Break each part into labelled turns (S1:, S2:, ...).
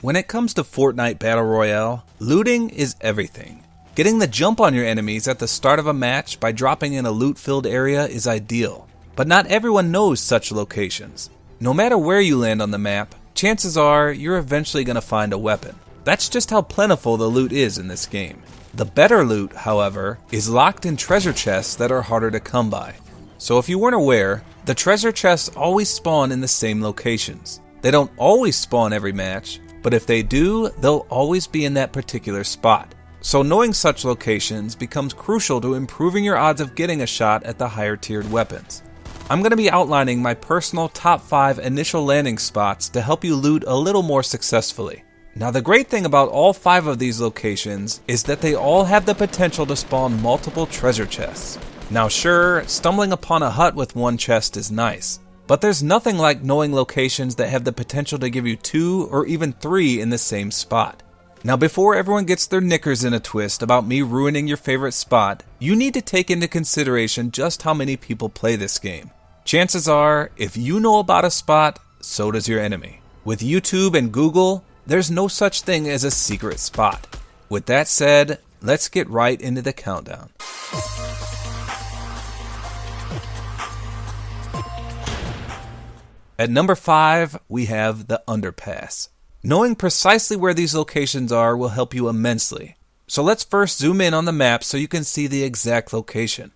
S1: When it comes to Fortnite Battle Royale, looting is everything. Getting the jump on your enemies at the start of a match by dropping in a loot-filled area is ideal, but not everyone knows such locations. No matter where you land on the map, chances are you're eventually going to find a weapon. That's just how plentiful the loot is in this game. The better loot, however, is locked in treasure chests that are harder to come by. So if you weren't aware, the treasure chests always spawn in the same locations. They don't always spawn every match, but if they do, they'll always be in that particular spot. So knowing such locations becomes crucial to improving your odds of getting a shot at the higher tiered weapons. I'm going to be outlining my personal top 5 initial landing spots to help you loot a little more successfully. Now the great thing about all 5 of these locations is that they all have the potential to spawn multiple treasure chests. Now sure, stumbling upon a hut with one chest is nice, but there's nothing like knowing locations that have the potential to give you 2 or even 3 in the same spot. Now before everyone gets their knickers in a twist about me ruining your favorite spot, you need to take into consideration just how many people play this game. Chances are, if you know about a spot, so does your enemy. With YouTube and Google, there's no such thing as a secret spot. With that said, let's get right into the countdown. At number 5, we have the Underpass. Knowing precisely where these locations are will help you immensely. So let's first zoom in on the map so you can see the exact location.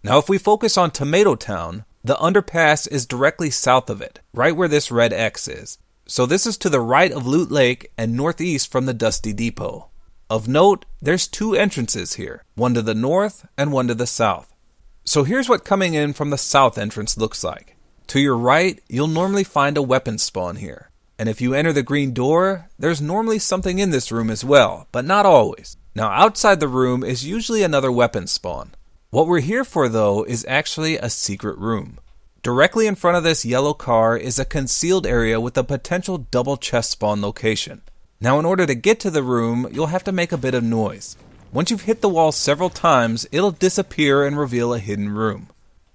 S1: Now if we focus on Tomato Town, the Underpass is directly south of it, right where this red X is. So this is to the right of Loot Lake and northeast from the Dusty Depot. Of note, there's 2 entrances here, one to the north and one to the south. So here's what coming in from the south entrance looks like. To your right, you'll normally find a weapon spawn here. And if you enter the green door, there's normally something in this room as well, but not always. Now outside the room is usually another weapon spawn. What we're here for though is actually a secret room. Directly in front of this yellow car is a concealed area with a potential double chest spawn location. Now in order to get to the room, you'll have to make a bit of noise. Once you've hit the wall several times, it'll disappear and reveal a hidden room.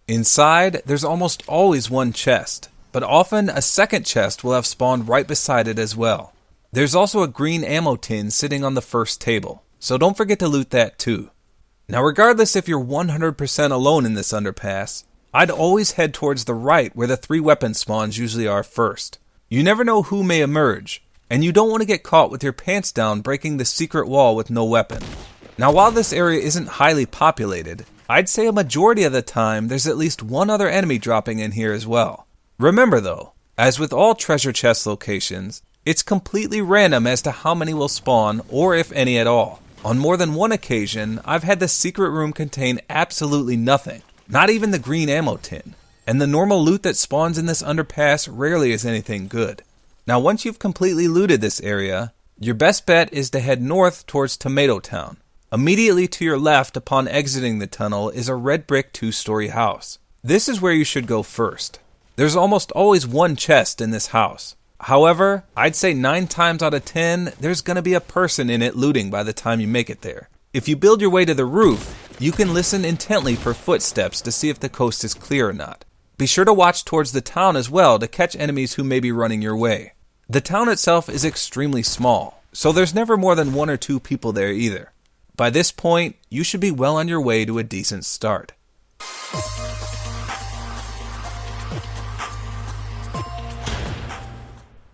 S1: Inside, there's almost always one chest, but often a second chest will have spawned right beside it as well. There's also a green ammo tin sitting on the first table, so don't forget to loot that too. Now regardless if you're 100% alone in this underpass, I'd always head towards the right where the 3 weapon spawns usually are first. You never know who may emerge, and you don't want to get caught with your pants down breaking the secret wall with no weapon. Now while this area isn't highly populated, I'd say a majority of the time there's at least one other enemy dropping in here as well. Remember though, as with all treasure chest locations, it's completely random as to how many will spawn or if any at all. On more than one occasion, I've had the secret room contain absolutely nothing, not even the green ammo tin, and the normal loot that spawns in this underpass rarely is anything good. Now once you've completely looted this area, your best bet is to head north towards Tomato Town. Immediately to your left upon exiting the tunnel is a red brick 2-story house. This is where you should go first. There's almost always one chest in this house. However, I'd say 9 times out of 10, there's going to be a person in it looting by the time you make it there. If you build your way to the roof, you can listen intently for footsteps to see if the coast is clear or not. Be sure to watch towards the town as well to catch enemies who may be running your way. The town itself is extremely small, so there's never more than 1 or 2 people there either. By this point, you should be well on your way to a decent start.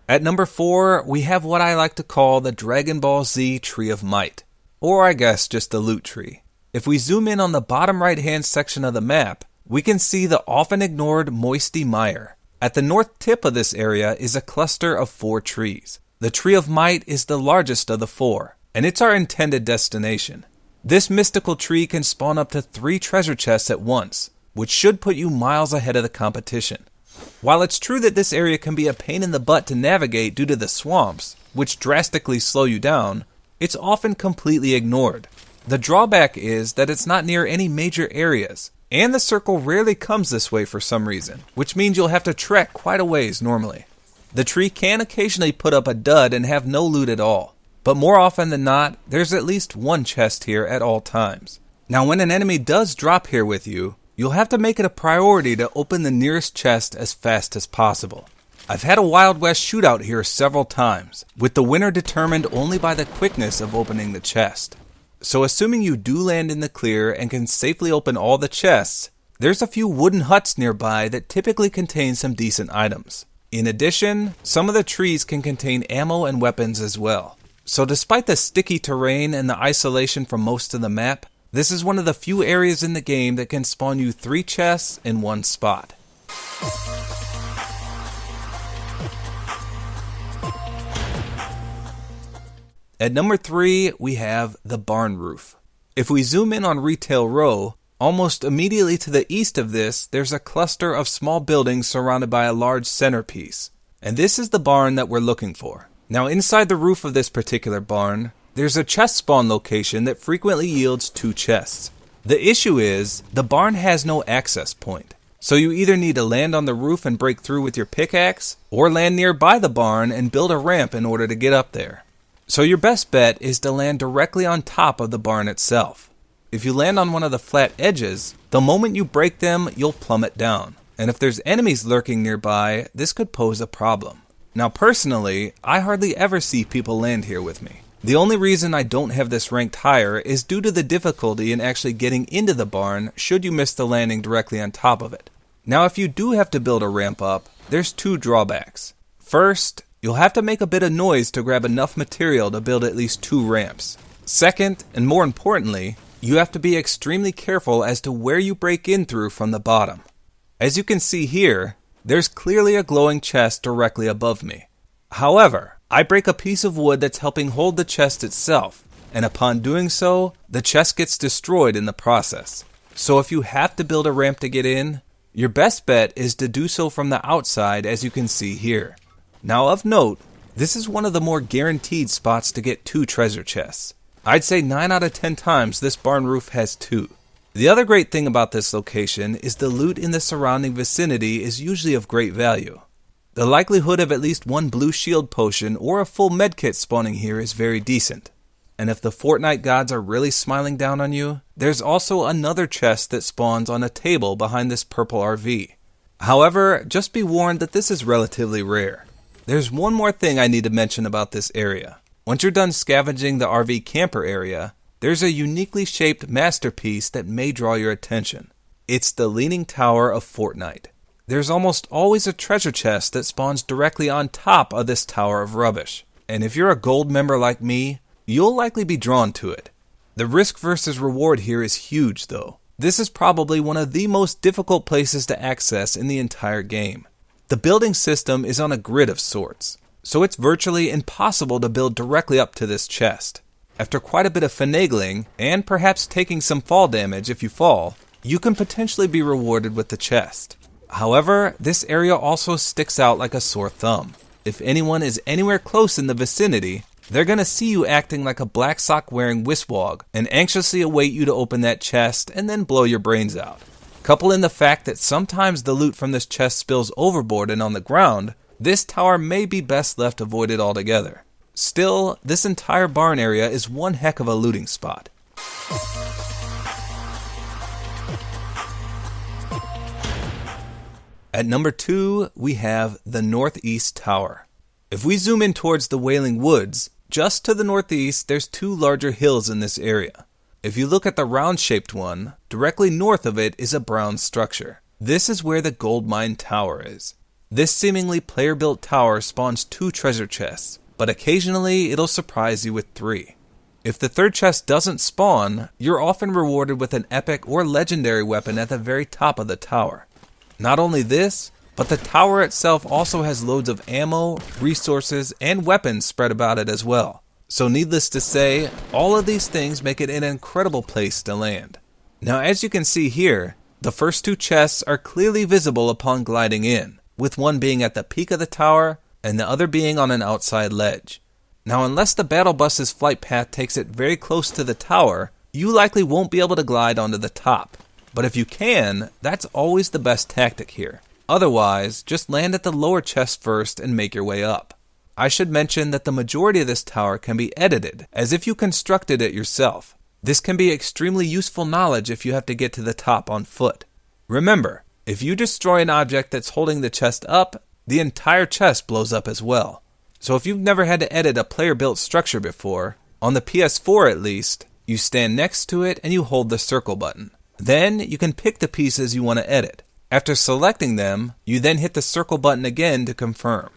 S1: At number 4, we have what I like to call the Dragon Ball Z Tree of Might, or I guess just the loot tree. If we zoom in on the bottom right hand section of the map, we can see the often ignored Moisty Mire. At the north tip of this area is a cluster of 4 trees. The Tree of Might is the largest of the 4. And it's our intended destination. This mystical tree can spawn up to 3 treasure chests at once, which should put you miles ahead of the competition. While it's true that this area can be a pain in the butt to navigate due to the swamps, which drastically slow you down, it's often completely ignored. The drawback is that it's not near any major areas, and the circle rarely comes this way for some reason, which means you'll have to trek quite a ways normally. The tree can occasionally put up a dud and have no loot at all. But more often than not, there's at least one chest here at all times. Now when an enemy does drop here with you, you'll have to make it a priority to open the nearest chest as fast as possible. I've had a Wild West shootout here several times, with the winner determined only by the quickness of opening the chest. So assuming you do land in the clear and can safely open all the chests, there's a few wooden huts nearby that typically contain some decent items. In addition, some of the trees can contain ammo and weapons as well. So despite the sticky terrain and the isolation from most of the map, this is one of the few areas in the game that can spawn you 3 chests in one spot. At number 3, we have the barn roof. If we zoom in on Retail Row, almost immediately to the east of this, there's a cluster of small buildings surrounded by a large centerpiece. And this is the barn that we're looking for. Now inside the roof of this particular barn, there's a chest spawn location that frequently yields 2 chests. The issue is, the barn has no access point. So you either need to land on the roof and break through with your pickaxe, or land nearby the barn and build a ramp in order to get up there. So your best bet is to land directly on top of the barn itself. If you land on one of the flat edges, the moment you break them, you'll plummet down. And if there's enemies lurking nearby, this could pose a problem. Now personally, I hardly ever see people land here with me. The only reason I don't have this ranked higher is due to the difficulty in actually getting into the barn should you miss the landing directly on top of it. Now if you do have to build a ramp up, there's 2 drawbacks. First, you'll have to make a bit of noise to grab enough material to build at least 2 ramps. Second, and more importantly, you have to be extremely careful as to where you break in through from the bottom. As you can see here, there's clearly a glowing chest directly above me. However, I break a piece of wood that's helping hold the chest itself, and upon doing so, the chest gets destroyed in the process. So if you have to build a ramp to get in, your best bet is to do so from the outside, as you can see here. Now of note, this is one of the more guaranteed spots to get 2 treasure chests. I'd say 9 out of 10 times this barn roof has 2. The other great thing about this location is the loot in the surrounding vicinity is usually of great value. The likelihood of at least 1 blue shield potion or a full medkit spawning here is very decent. And if the Fortnite gods are really smiling down on you, there's also another chest that spawns on a table behind this purple RV. However, just be warned that this is relatively rare. There's one more thing I need to mention about this area. Once you're done scavenging the RV camper area, there's a uniquely shaped masterpiece that may draw your attention. It's the Leaning Tower of Fortnite. There's almost always a treasure chest that spawns directly on top of this tower of rubbish. And if you're a gold member like me, you'll likely be drawn to it. The risk versus reward here is huge though. This is probably one of the most difficult places to access in the entire game. The building system is on a grid of sorts, so it's virtually impossible to build directly up to this chest. After quite a bit of finagling, and perhaps taking some fall damage if you fall, you can potentially be rewarded with the chest. However, this area also sticks out like a sore thumb. If anyone is anywhere close in the vicinity, they're gonna see you acting like a black sock wearing wiswog and anxiously await you to open that chest and then blow your brains out. Couple in the fact that sometimes the loot from this chest spills overboard and on the ground, this tower may be best left avoided altogether. Still, this entire barn area is one heck of a looting spot. At number 2, we have the Northeast Tower. If we zoom in towards the Wailing Woods, just to the northeast there's 2 larger hills in this area. If you look at the round-shaped one, directly north of it is a brown structure. This is where the Gold Mine Tower is. This seemingly player-built tower spawns 2 treasure chests, but occasionally it'll surprise you with 3. If the 3rd chest doesn't spawn, you're often rewarded with an epic or legendary weapon at the very top of the tower. Not only this, but the tower itself also has loads of ammo, resources, and weapons spread about it as well. So needless to say, all of these things make it an incredible place to land. Now as you can see here, the first 2 chests are clearly visible upon gliding in, with one being at the peak of the tower and the other being on an outside ledge. Now unless the battle bus's flight path takes it very close to the tower, you likely won't be able to glide onto the top. But if you can, that's always the best tactic here. Otherwise, just land at the lower chest first and make your way up. I should mention that the majority of this tower can be edited, as if you constructed it yourself. This can be extremely useful knowledge if you have to get to the top on foot. Remember, if you destroy an object that's holding the chest up, the entire chest blows up as well. So if you've never had to edit a player-built structure before, on the PS4 at least, you stand next to it and you hold the circle button. Then you can pick the pieces you want to edit. After selecting them, you then hit the circle button again to confirm.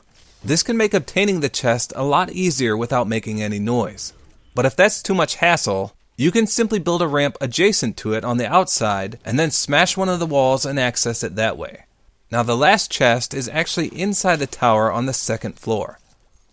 S1: This can make obtaining the chest a lot easier without making any noise. But if that's too much hassle, you can simply build a ramp adjacent to it on the outside and then smash one of the walls and access it that way. Now the last chest is actually inside the tower on the second floor.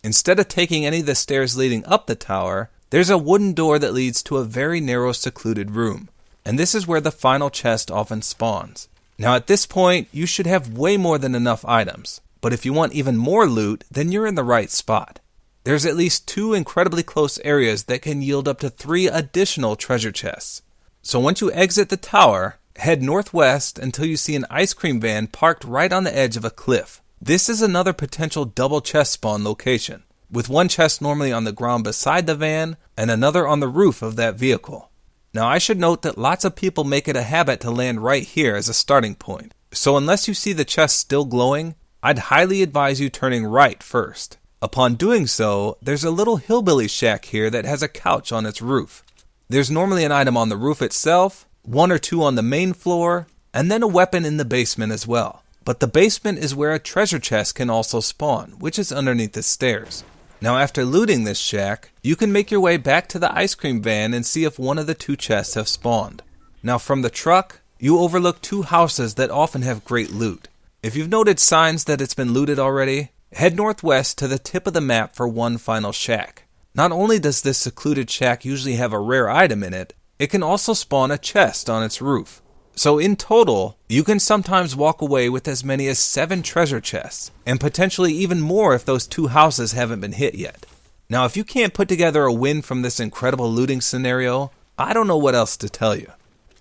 S1: Instead of taking any of the stairs leading up the tower, there's a wooden door that leads to a very narrow secluded room. And this is where the final chest often spawns. Now at this point, you should have way more than enough items. But if you want even more loot, then you're in the right spot. There's at least 2 incredibly close areas that can yield up to 3 additional treasure chests. So once you exit the tower, head northwest until you see an ice cream van parked right on the edge of a cliff. This is another potential double chest spawn location, with one chest normally on the ground beside the van and another on the roof of that vehicle. Now I should note that lots of people make it a habit to land right here as a starting point. So unless you see the chest still glowing, I'd highly advise you turning right first. Upon doing so, there's a little hillbilly shack here that has a couch on its roof. There's normally an item on the roof itself, 1 or 2 on the main floor, and then a weapon in the basement as well. But the basement is where a treasure chest can also spawn, which is underneath the stairs. Now after looting this shack, you can make your way back to the ice cream van and see if one of the 2 chests have spawned. Now from the truck, you overlook 2 houses that often have great loot. If you've noted signs that it's been looted already, head northwest to the tip of the map for one final shack. Not only does this secluded shack usually have a rare item in it, it can also spawn a chest on its roof. So in total, you can sometimes walk away with as many as 7 treasure chests, and potentially even more if those 2 houses haven't been hit yet. Now if you can't put together a win from this incredible looting scenario, I don't know what else to tell you.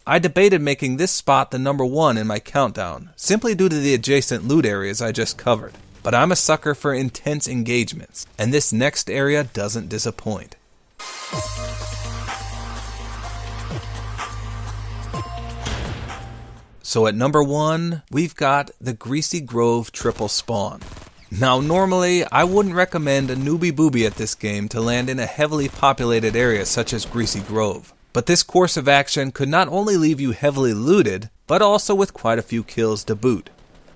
S1: I debated making this spot the number 1 in my countdown, simply due to the adjacent loot areas I just covered. But I'm a sucker for intense engagements, and this next area doesn't disappoint. So at number 1, we've got the Greasy Grove triple spawn. Now normally, I wouldn't recommend a newbie booby at this game to land in a heavily populated area such as Greasy Grove. But this course of action could not only leave you heavily looted, but also with quite a few kills to boot.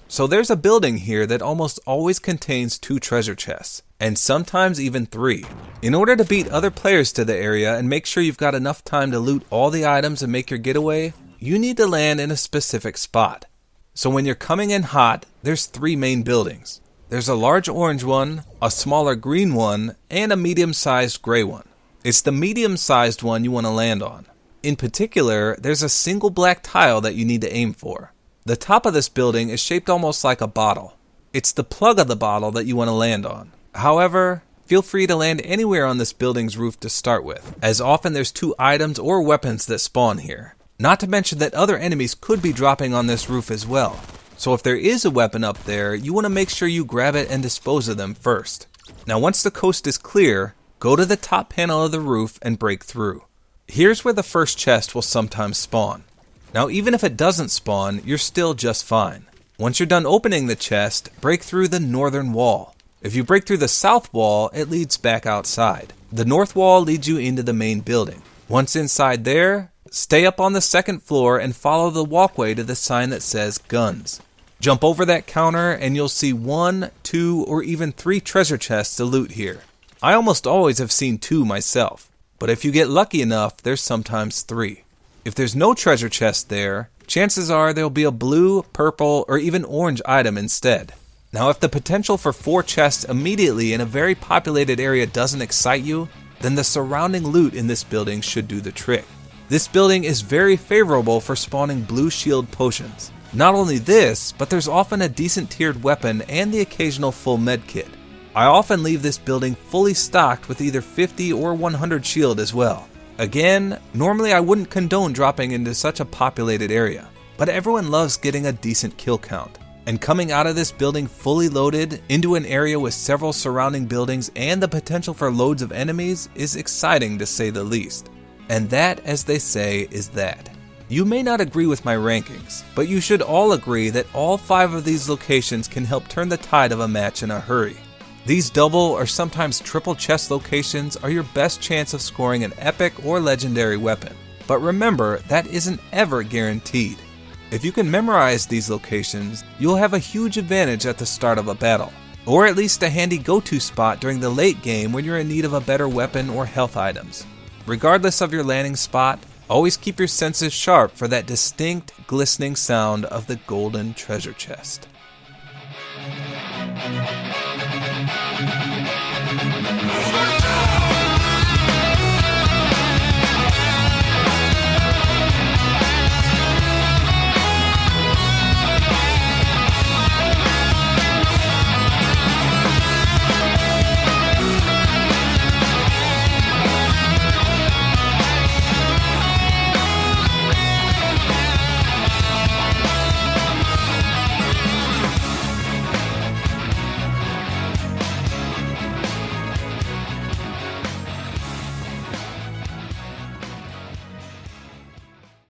S1: So there's a building here that almost always contains 2 treasure chests, and sometimes even 3. In order to beat other players to the area and make sure you've got enough time to loot all the items and make your getaway, you need to land in a specific spot. So when you're coming in hot, there's 3 main buildings. There's a large orange one, a smaller green one, and a medium-sized gray one. It's the medium-sized one you want to land on. In particular, there's a single black tile that you need to aim for. The top of this building is shaped almost like a bottle. It's the plug of the bottle that you want to land on. However, feel free to land anywhere on this building's roof to start with, as often there's 2 items or weapons that spawn here. Not to mention that other enemies could be dropping on this roof as well. So if there is a weapon up there, you want to make sure you grab it and dispose of them first. Now once the coast is clear, go to the top panel of the roof and break through. Here's where the first chest will sometimes spawn. Now even if it doesn't spawn, you're still just fine. Once you're done opening the chest, break through the northern wall. If you break through the south wall, it leads back outside. The north wall leads you into the main building. Once inside there, stay up on the second floor and follow the walkway to the sign that says guns. Jump over that counter and you'll see 1, 2, or even 3 treasure chests to loot here. I almost always have seen 2 myself, but if you get lucky enough, there's sometimes 3. If there's no treasure chest there, chances are there'll be a blue, purple, or even orange item instead. Now if the potential for 4 chests immediately in a very populated area doesn't excite you, then the surrounding loot in this building should do the trick. This building is very favorable for spawning blue shield potions. Not only this, but there's often a decent tiered weapon and the occasional full med kit. I often leave this building fully stocked with either 50 or 100 shield as well. Again, normally I wouldn't condone dropping into such a populated area, but everyone loves getting a decent kill count. And coming out of this building fully loaded into an area with several surrounding buildings and the potential for loads of enemies is exciting to say the least. And that, as they say, is that. You may not agree with my rankings, but you should all agree that all 5 of these locations can help turn the tide of a match in a hurry. These double or sometimes triple chest locations are your best chance of scoring an epic or legendary weapon. But remember, that isn't ever guaranteed. If you can memorize these locations, you'll have a huge advantage at the start of a battle, or at least a handy go-to spot during the late game when you're in need of a better weapon or health items. Regardless of your landing spot, always keep your senses sharp for that distinct, glistening sound of the golden treasure chest.